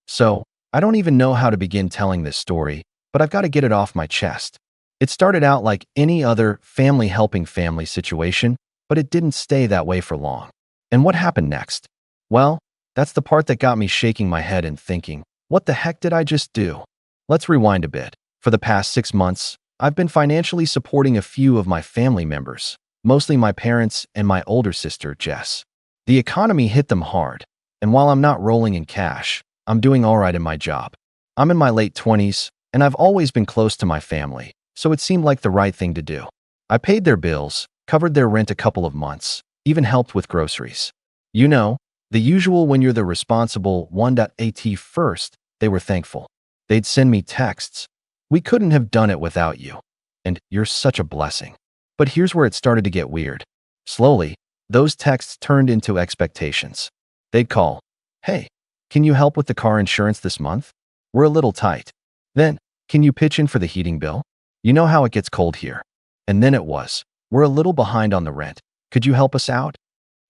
So, I don't even know how to begin telling this story, but I've got to get it off my chest. It started out like any other family helping family situation, but it didn't stay that way for long. And what happened next? Well, that's the part that got me shaking my head and thinking, what the heck did I just do? Let's rewind a bit. For the past 6 months, I've been financially supporting a few of my family members, mostly my parents and my older sister, Jess. The economy hit them hard, and while I'm not rolling in cash, I'm doing all right in my job. I'm in my late 20s, and I've always been close to my family, so it seemed like the right thing to do. I paid their bills, covered their rent a couple of months, even helped with groceries. You know, the usual when you're the responsible one. At first, they were thankful. They'd send me texts. We couldn't have done it without you. And you're such a blessing. But here's where it started to get weird. Slowly, those texts turned into expectations. They'd call, "Hey, can you help with the car insurance this month? We're a little tight." Then, "Can you pitch in for the heating bill? You know how it gets cold here." And then it was, "We're a little behind on the rent. Could you help us out?"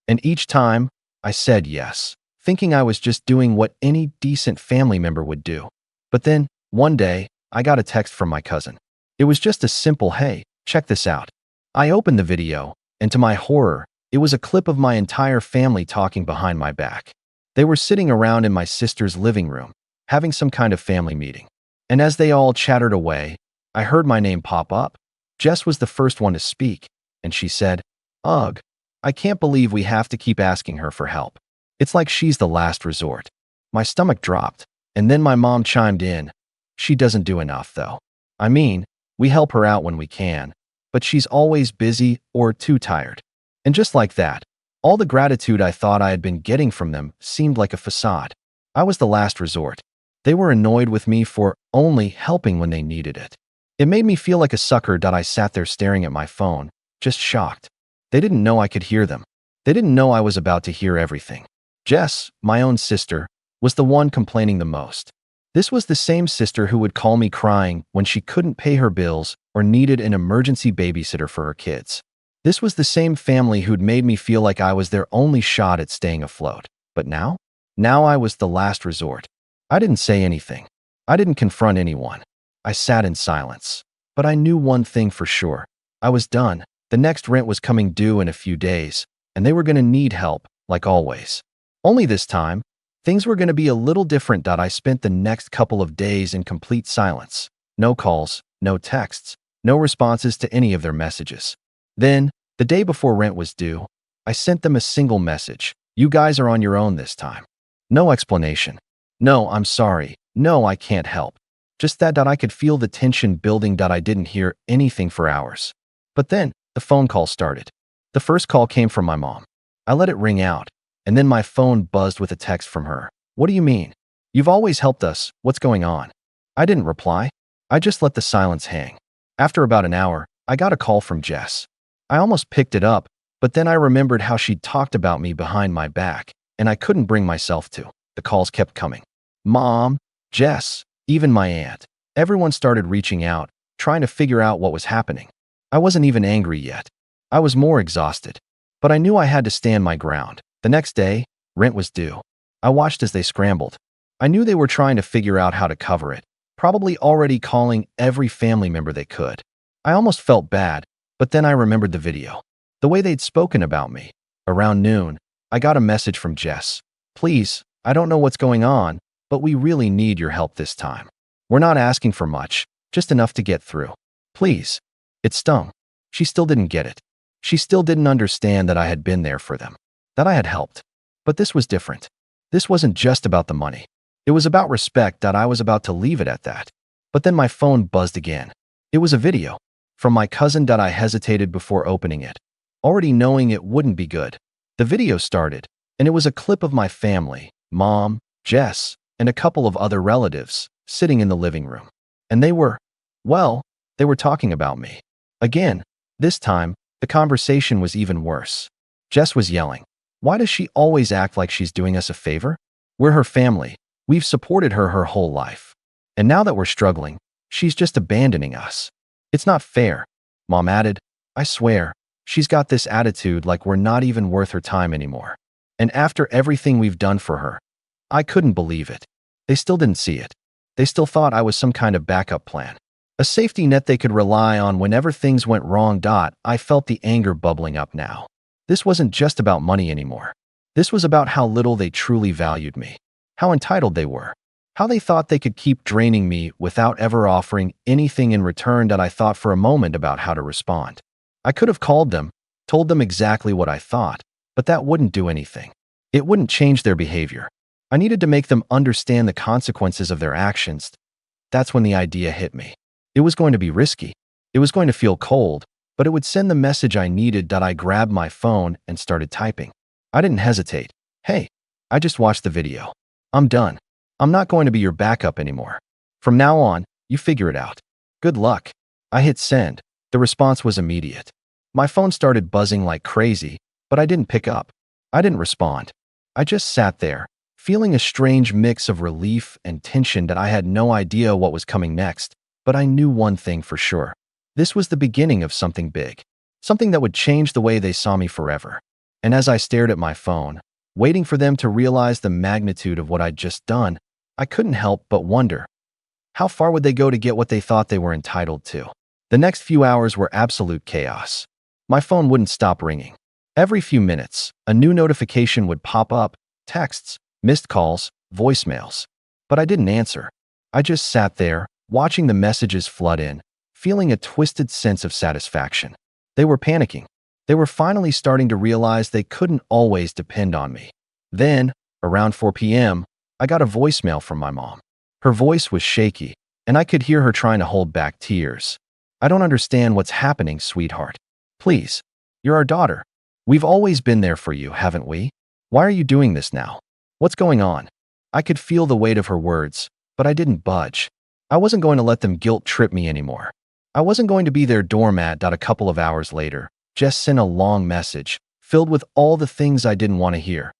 And each time, I said yes, thinking I was just doing what any decent family member would do. But then, one day, I got a text from my cousin. It was just a simple, "Hey, check this out." I opened the video, and to my horror, it was a clip of my entire family talking behind my back. They were sitting around in my sister's living room, having some kind of family meeting. And as they all chattered away, I heard my name pop up. Jess was the first one to speak, and she said, "Ugh, I can't believe we have to keep asking her for help. It's like she's the last resort." My stomach dropped, and then my mom chimed in. "She doesn't do enough, though. I mean, we help her out when we can, but she's always busy or too tired." And just like that, all the gratitude I thought I had been getting from them seemed like a facade. I was the last resort. They were annoyed with me for only helping when they needed it. It made me feel like a sucker. I sat there staring at my phone, just shocked. They didn't know I could hear them. They didn't know I was about to hear everything. Jess, my own sister, was the one complaining the most. This was the same sister who would call me crying when she couldn't pay her bills or needed an emergency babysitter for her kids. This was the same family who'd made me feel like I was their only shot at staying afloat. But now? Now I was the last resort. I didn't say anything. I didn't confront anyone. I sat in silence. But I knew one thing for sure. I was done. The next rent was coming due in a few days, and they were going to need help, like always. Only this time, things were going to be a little different. I spent the next couple of days in complete silence. No calls, no texts, no responses to any of their messages. Then, the day before rent was due, I sent them a single message. "You guys are on your own this time." No explanation. "No, I'm sorry. No, I can't help." Just that I could feel the tension building. I didn't hear anything for hours. But then, the phone call started. The first call came from my mom. I let it ring out, and then my phone buzzed with a text from her. "What do you mean? You've always helped us. What's going on?" I didn't reply. I just let the silence hang. After about an hour, I got a call from Jess. I almost picked it up, but then I remembered how she'd talked about me behind my back, and I couldn't bring myself to. The calls kept coming. Mom, Jess, even my aunt. Everyone started reaching out, trying to figure out what was happening. I wasn't even angry yet. I was more exhausted. But I knew I had to stand my ground. The next day, rent was due. I watched as they scrambled. I knew they were trying to figure out how to cover it, probably already calling every family member they could. I almost felt bad, but then I remembered the video. The way they'd spoken about me. Around noon, I got a message from Jess. "Please, I don't know what's going on, but we really need your help this time. We're not asking for much, just enough to get through. Please." It stung. She still didn't get it. She still didn't understand that I had been there for them, that I had helped. But this was different. This wasn't just about the money. It was about respect. I was about to leave it at that. But then my phone buzzed again. It was a video from my cousin. I hesitated before opening it, already knowing it wouldn't be good. The video started, and it was a clip of my family, Mom, Jess, and a couple of other relatives, sitting in the living room. And they were talking about me. Again, this time, the conversation was even worse. Jess was yelling, "Why does she always act like she's doing us a favor? We're her family. We've supported her whole life. And now that we're struggling, she's just abandoning us. It's not fair." Mom added, "I swear, she's got this attitude like we're not even worth her time anymore. And after everything we've done for her." I couldn't believe it. They still didn't see it. They still thought I was some kind of backup plan, a safety net they could rely on whenever things went wrong. I felt the anger bubbling up now. This wasn't just about money anymore. This was about how little they truly valued me, how entitled they were, how they thought they could keep draining me without ever offering anything in return. I thought for a moment about how to respond. I could have called them, told them exactly what I thought, but that wouldn't do anything. It wouldn't change their behavior. I needed to make them understand the consequences of their actions. That's when the idea hit me. It was going to be risky. It was going to feel cold, but it would send the message I needed. I grabbed my phone and started typing. I didn't hesitate. Hey, I just watched the video. I'm done. I'm not going to be your backup anymore. From now on, you figure it out. Good luck. I hit send. The response was immediate. My phone started buzzing like crazy, but I didn't pick up. I didn't respond. I just sat there, feeling a strange mix of relief and tension. I had no idea what was coming next, but I knew one thing for sure. This was the beginning of something big, something that would change the way they saw me forever. And as I stared at my phone, waiting for them to realize the magnitude of what I'd just done, I couldn't help but wonder, how far would they go to get what they thought they were entitled to? The next few hours were absolute chaos. My phone wouldn't stop ringing. Every few minutes, a new notification would pop up, texts, missed calls, voicemails. But I didn't answer. I just sat there, watching the messages flood in, feeling a twisted sense of satisfaction. They were panicking. They were finally starting to realize they couldn't always depend on me. Then, around 4 p.m., I got a voicemail from my mom. Her voice was shaky, and I could hear her trying to hold back tears. I don't understand what's happening, sweetheart. Please, you're our daughter. We've always been there for you, haven't we? Why are you doing this now? What's going on? I could feel the weight of her words, but I didn't budge. I wasn't going to let them guilt trip me anymore. I wasn't going to be their doormat. A couple of hours later, Jess sent a long message, filled with all the things I didn't want to hear.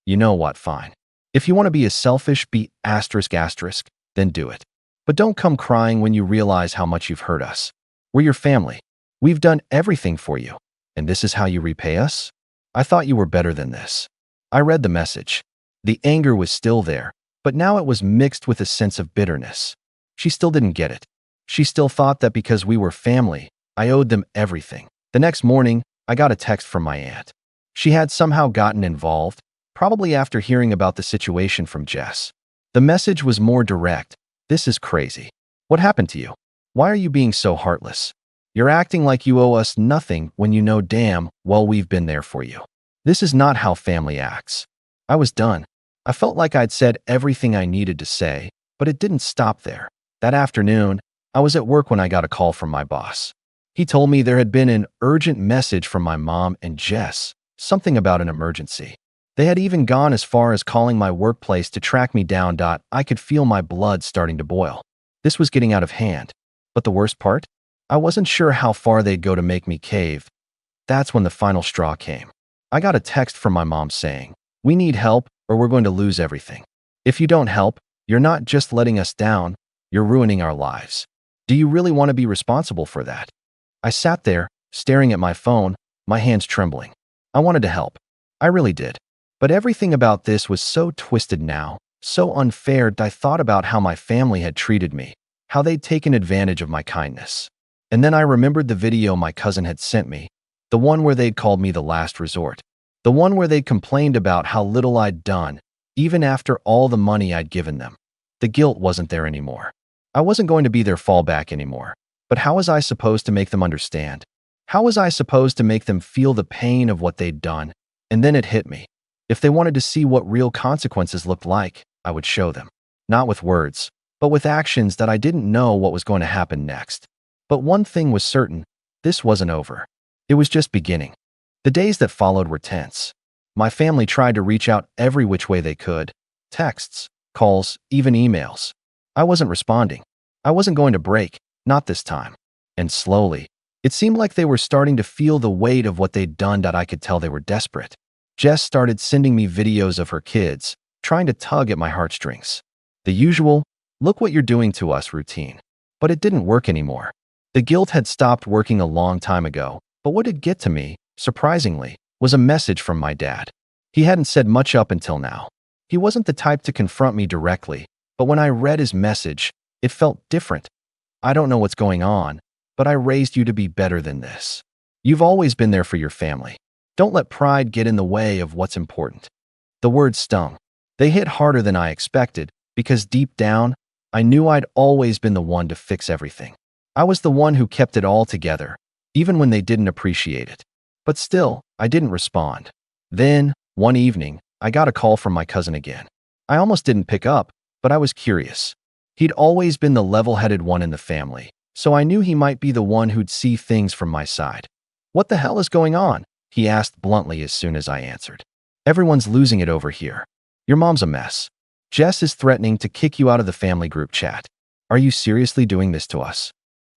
You know what, fine. If you want to be a selfish asterisk, then do it. But don't come crying when you realize how much you've hurt us. We're your family. We've done everything for you. And this is how you repay us? I thought you were better than this. I read the message. The anger was still there, but now it was mixed with a sense of bitterness. She still didn't get it. She still thought that because we were family, I owed them everything. The next morning, I got a text from my aunt. She had somehow gotten involved, probably after hearing about the situation from Jess. The message was more direct. This is crazy. What happened to you? Why are you being so heartless? You're acting like you owe us nothing when you know damn well we've been there for you. This is not how family acts. I was done. I felt like I'd said everything I needed to say, but it didn't stop there. That afternoon, I was at work when I got a call from my boss. He told me there had been an urgent message from my mom and Jess, something about an emergency. They had even gone as far as calling my workplace to track me down. I could feel my blood starting to boil. This was getting out of hand. But the worst part? I wasn't sure how far they'd go to make me cave. That's when the final straw came. I got a text from my mom saying, "We need help or we're going to lose everything. If you don't help, you're not just letting us down, you're ruining our lives. Do you really want to be responsible for that?" I sat there, staring at my phone, my hands trembling. I wanted to help. I really did. But everything about this was so twisted now, so unfair. I thought about how my family had treated me, how they'd taken advantage of my kindness. And then I remembered the video my cousin had sent me, the one where they'd called me the last resort, the one where they'd complained about how little I'd done, even after all the money I'd given them. The guilt wasn't there anymore. I wasn't going to be their fallback anymore. But how was I supposed to make them understand? How was I supposed to make them feel the pain of what they'd done? And then it hit me. If they wanted to see what real consequences looked like, I would show them. Not with words, but with actions that I didn't know what was going to happen next. But one thing was certain, this wasn't over. It was just beginning. The days that followed were tense. My family tried to reach out every which way they could. Texts, calls, even emails. I wasn't responding. I wasn't going to break, not this time. And slowly, it seemed like they were starting to feel the weight of what they'd done. I could tell they were desperate. Jess started sending me videos of her kids, trying to tug at my heartstrings. The usual, "Look what you're doing to us" routine. But it didn't work anymore. The guilt had stopped working a long time ago, but what did get to me, surprisingly, was a message from my dad. He hadn't said much up until now. He wasn't the type to confront me directly, But when I read his message, it felt different. I don't know what's going on, but I raised you to be better than this. You've always been there for your family. Don't let pride get in the way of what's important. The words stung. They hit harder than I expected because deep down, I knew I'd always been the one to fix everything. I was the one who kept it all together, even when they didn't appreciate it. But still, I didn't respond. Then, one evening, I got a call from my cousin again. I almost didn't pick up, but I was curious. He'd always been the level-headed one in the family, so I knew he might be the one who'd see things from my side. "What the hell is going on?" he asked bluntly as soon as I answered. "Everyone's losing it over here. Your mom's a mess. Jess is threatening to kick you out of the family group chat. Are you seriously doing this to us?"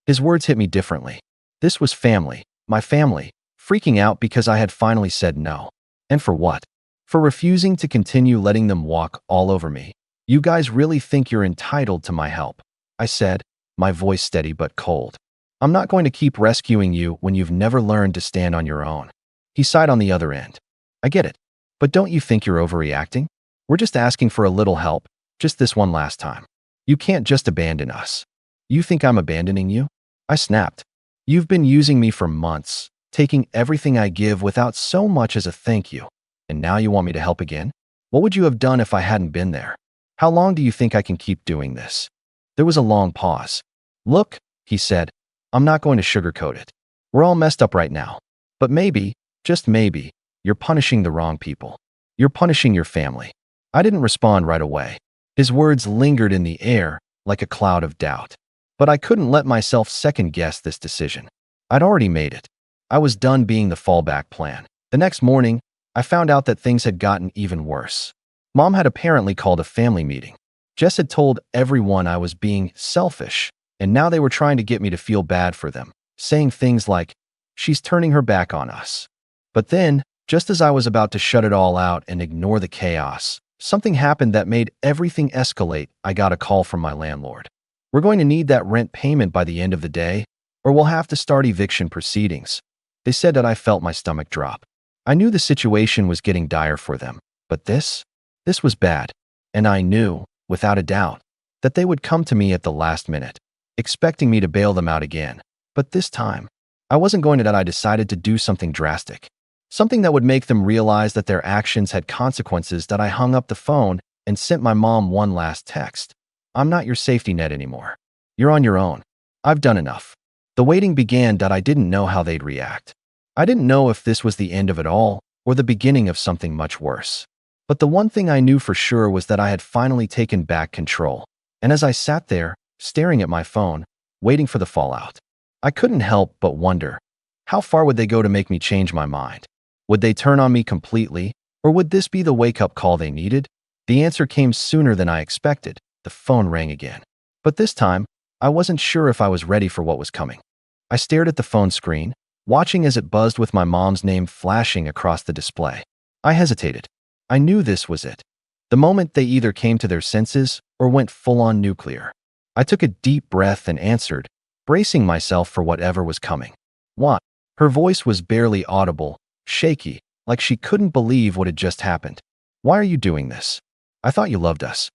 His words hit me differently. This was family, my family, freaking out because I had finally said no. And for what? For refusing to continue letting them walk all over me. "You guys really think you're entitled to my help," I said, my voice steady but cold. "I'm not going to keep rescuing you when you've never learned to stand on your own." He sighed on the other end. "I get it, but don't you think you're overreacting? We're just asking for a little help, just this one last time. You can't just abandon us." "You think I'm abandoning you?" I snapped. "You've been using me for months, taking everything I give without so much as a thank you. And now you want me to help again? What would you have done if I hadn't been there? How long do you think I can keep doing this?" There was a long pause. "Look," he said, "I'm not going to sugarcoat it. We're all messed up right now. But maybe, just maybe, you're punishing the wrong people. You're punishing your family." I didn't respond right away. His words lingered in the air like a cloud of doubt. But I couldn't let myself second-guess this decision. I'd already made it. I was done being the fallback plan. The next morning, I found out that things had gotten even worse. Mom had apparently called a family meeting. Jess had told everyone I was being selfish, and now they were trying to get me to feel bad for them, saying things like, "She's turning her back on us." But then, just as I was about to shut it all out and ignore the chaos, something happened that made everything escalate. I got a call from my landlord. "We're going to need that rent payment by the end of the day, or we'll have to start eviction proceedings." They said that. I felt my stomach drop. I knew the situation was getting dire for them, but this was bad. And I knew, without a doubt, that they would come to me at the last minute, expecting me to bail them out again. But this time, I wasn't going to that. I decided to do something drastic. Something that would make them realize that their actions had consequences. That I hung up the phone and sent my mom one last text. "I'm not your safety net anymore. You're on your own. I've done enough." The waiting began. That I didn't know how they'd react. I didn't know if this was the end of it all or the beginning of something much worse. But the one thing I knew for sure was that I had finally taken back control. And as I sat there, staring at my phone, waiting for the fallout, I couldn't help but wonder, how far would they go to make me change my mind? Would they turn on me completely, or would this be the wake-up call they needed? The answer came sooner than I expected. The phone rang again. But this time, I wasn't sure if I was ready for what was coming. I stared at the phone screen, watching as it buzzed with my mom's name flashing across the display. I hesitated. I knew this was it. The moment they either came to their senses or went full-on nuclear. I took a deep breath and answered, bracing myself for whatever was coming. "What?" Her voice was barely audible, shaky, like she couldn't believe what had just happened. "Why are you doing this? I thought you loved us."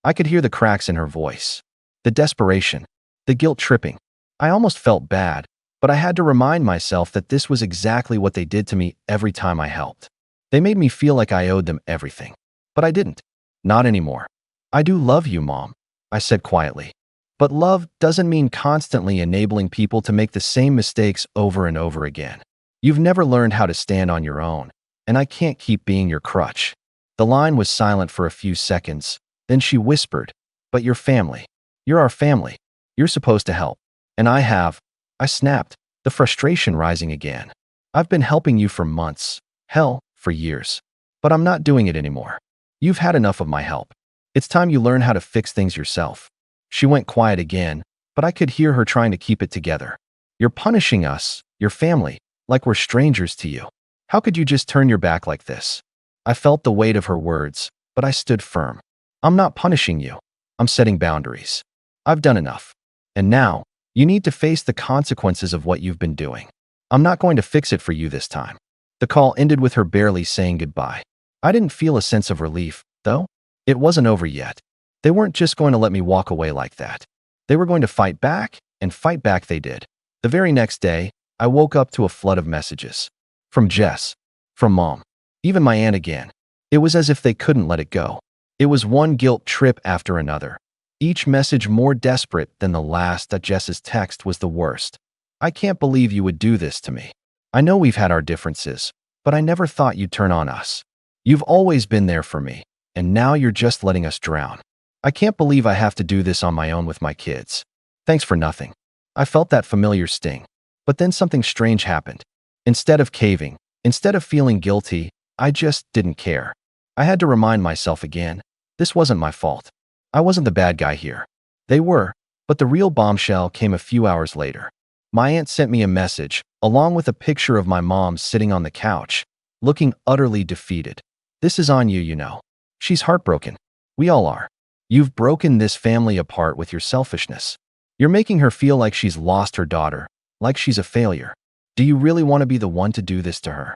I could hear the cracks in her voice. The desperation, the guilt-tripping. I almost felt bad, but I had to remind myself that this was exactly what they did to me every time I helped. They made me feel like I owed them everything. But I didn't. Not anymore. "I do love you, Mom," I said quietly. But love doesn't mean constantly enabling people to make the same mistakes over and over again. You've never learned how to stand on your own, and I can't keep being your crutch. The line was silent for a few seconds. Then she whispered, "But your family. You're our family. You're supposed to help." "And I have." I snapped, the frustration rising again. "I've been helping you for months. Hell, for years. But I'm not doing it anymore. You've had enough of my help. It's time you learn how to fix things yourself." She went quiet again, but I could hear her trying to keep it together. "You're punishing us, your family, like we're strangers to you. How could you just turn your back like this?" I felt the weight of her words, but I stood firm. "I'm not punishing you. I'm setting boundaries. I've done enough. And now, you need to face the consequences of what you've been doing. I'm not going to fix it for you this time." The call ended with her barely saying goodbye. I didn't feel a sense of relief, though. It wasn't over yet. They weren't just going to let me walk away like that. They were going to fight back, and fight back they did. The very next day, I woke up to a flood of messages. From Jess, from Mom, even my aunt again. It was as if they couldn't let it go. It was one guilt trip after another. Each message more desperate than the last. That Jess's text was the worst. "I can't believe you would do this to me. I know we've had our differences, but I never thought you'd turn on us. You've always been there for me, and now you're just letting us drown. I can't believe I have to do this on my own with my kids. Thanks for nothing." I felt that familiar sting. But then something strange happened. Instead of caving, instead of feeling guilty, I just didn't care. I had to remind myself again, this wasn't my fault. I wasn't the bad guy here. They were, but the real bombshell came a few hours later. My aunt sent me a message, along with a picture of my mom sitting on the couch, looking utterly defeated. "This is on you, you know. She's heartbroken. We all are. You've broken this family apart with your selfishness. You're making her feel like she's lost her daughter, like she's a failure. Do you really want to be the one to do this to her?"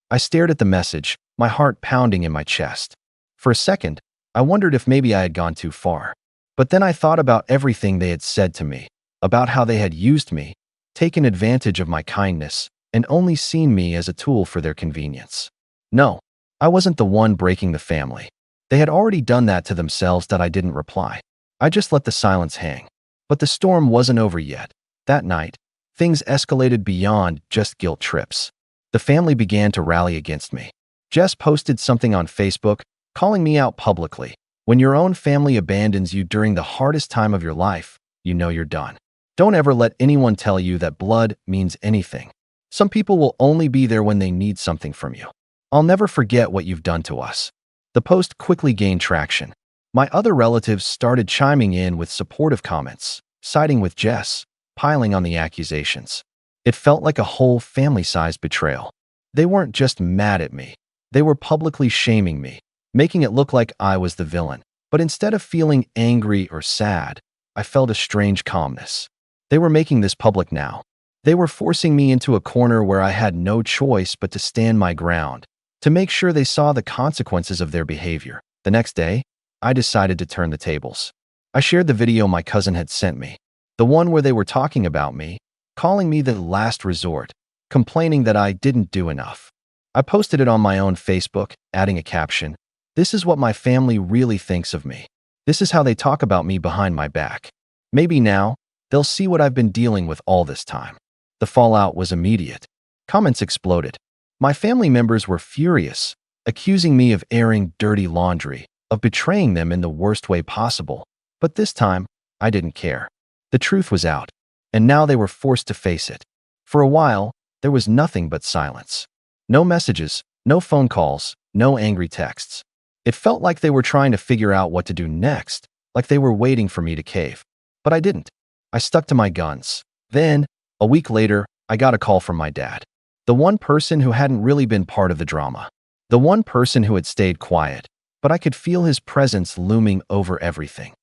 I stared at the message, my heart pounding in my chest. For a second, I wondered if maybe I had gone too far. But then I thought about everything they had said to me, about how they had used me, taken advantage of my kindness, and only seen me as a tool for their convenience. No, I wasn't the one breaking the family. They had already done that to themselves. That I didn't reply. I just let the silence hang. But the storm wasn't over yet. That night, things escalated beyond just guilt trips. The family began to rally against me. Jess posted something on Facebook, calling me out publicly. When your own family abandons you during the hardest time of your life, you know you're done. Don't ever let anyone tell you that blood means anything. Some people will only be there when they need something from you. I'll never forget what you've done to us. The post quickly gained traction. My other relatives started chiming in with supportive comments, siding with Jess, piling on the accusations. It felt like a whole family-sized betrayal. They weren't just mad at me. They were publicly shaming me, making it look like I was the villain. But instead of feeling angry or sad, I felt a strange calmness. They were making this public now. They were forcing me into a corner where I had no choice but to stand my ground, to make sure they saw the consequences of their behavior. The next day, I decided to turn the tables. I shared the video my cousin had sent me, the one where they were talking about me, calling me the last resort, complaining that I didn't do enough. I posted it on my own Facebook, adding a caption, "This is what my family really thinks of me. This is how they talk about me behind my back. Maybe now, they'll see what I've been dealing with all this time." The fallout was immediate. Comments exploded. My family members were furious, accusing me of airing dirty laundry, of betraying them in the worst way possible. But this time, I didn't care. The truth was out, and now they were forced to face it. For a while, there was nothing but silence. No messages, no phone calls, no angry texts. It felt like they were trying to figure out what to do next, like they were waiting for me to cave. But I didn't. I stuck to my guns. Then, a week later, I got a call from my dad. The one person who hadn't really been part of the drama. The one person who had stayed quiet, but I could feel his presence looming over everything.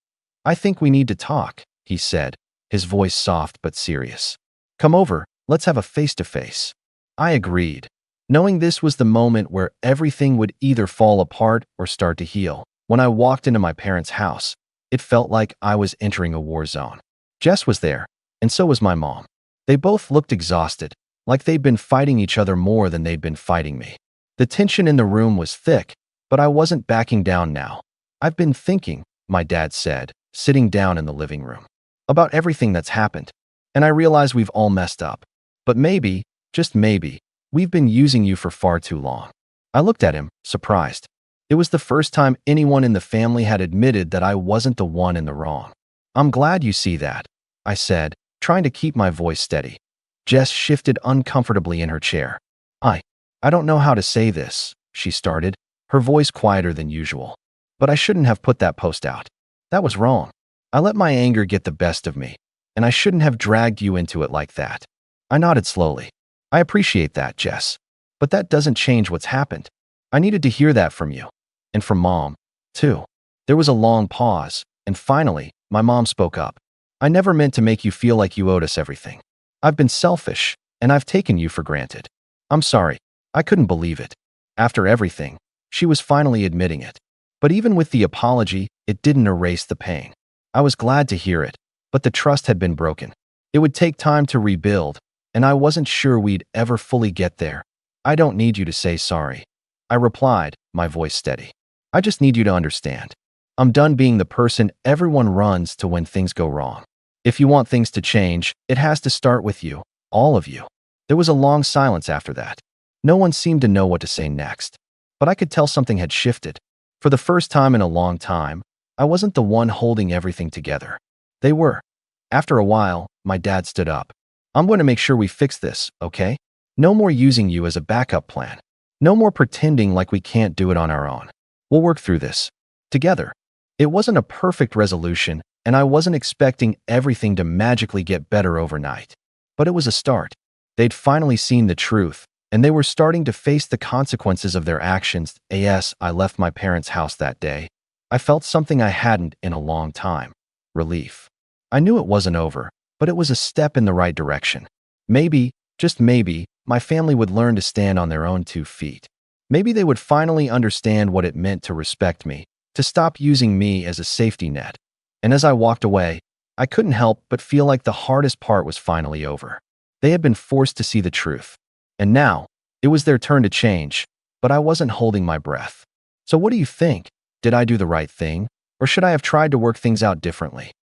"I think we need to talk," he said, his voice soft but serious. "Come over, let's have a face-to-face." I agreed, knowing this was the moment where everything would either fall apart or start to heal. When I walked into my parents' house, it felt like I was entering a war zone. Jess was there, and so was my mom. They both looked exhausted, like they'd been fighting each other more than they'd been fighting me. The tension in the room was thick, but I wasn't backing down now. "I've been thinking," my dad said, sitting down in the living room, "about everything that's happened. And I realize we've all messed up. But maybe, just maybe, we've been using you for far too long." I looked at him, surprised. It was the first time anyone in the family had admitted that I wasn't the one in the wrong. "I'm glad you see that," I said, trying to keep my voice steady. Jess shifted uncomfortably in her chair. I don't know how to say this," she started, her voice quieter than usual. "But I shouldn't have put that post out. That was wrong. I let my anger get the best of me, and I shouldn't have dragged you into it like that." I nodded slowly. "I appreciate that, Jess. But that doesn't change what's happened. I needed to hear that from you. And from Mom, too." There was a long pause, and finally, my mom spoke up. "I never meant to make you feel like you owed us everything. I've been selfish, and I've taken you for granted. I'm sorry. I couldn't believe it." After everything, she was finally admitting it. But even with the apology, it didn't erase the pain. I was glad to hear it, but the trust had been broken. It would take time to rebuild, and I wasn't sure we'd ever fully get there. I don't need you to say sorry, I replied, my voice steady. I just need you to understand. I'm done being the person everyone runs to when things go wrong. If you want things to change, it has to start with you, all of you. There was a long silence after that. No one seemed to know what to say next. But I could tell something had shifted. For the first time in a long time, I wasn't the one holding everything together. They were. After a while, my dad stood up. I'm going to make sure we fix this, okay? No more using you as a backup plan. No more pretending like we can't do it on our own. We'll work through this together. It wasn't a perfect resolution, and I wasn't expecting everything to magically get better overnight. But it was a start. They'd finally seen the truth, and they were starting to face the consequences of their actions. As I left my parents' house that day, I felt something I hadn't in a long time. Relief. I knew it wasn't over, but it was a step in the right direction. Maybe, just maybe, my family would learn to stand on their own 2 feet. Maybe they would finally understand what it meant to respect me, to stop using me as a safety net. And as I walked away, I couldn't help but feel like the hardest part was finally over. They had been forced to see the truth. And now, it was their turn to change, but I wasn't holding my breath. So what do you think? Did I do the right thing? Or should I have tried to work things out differently?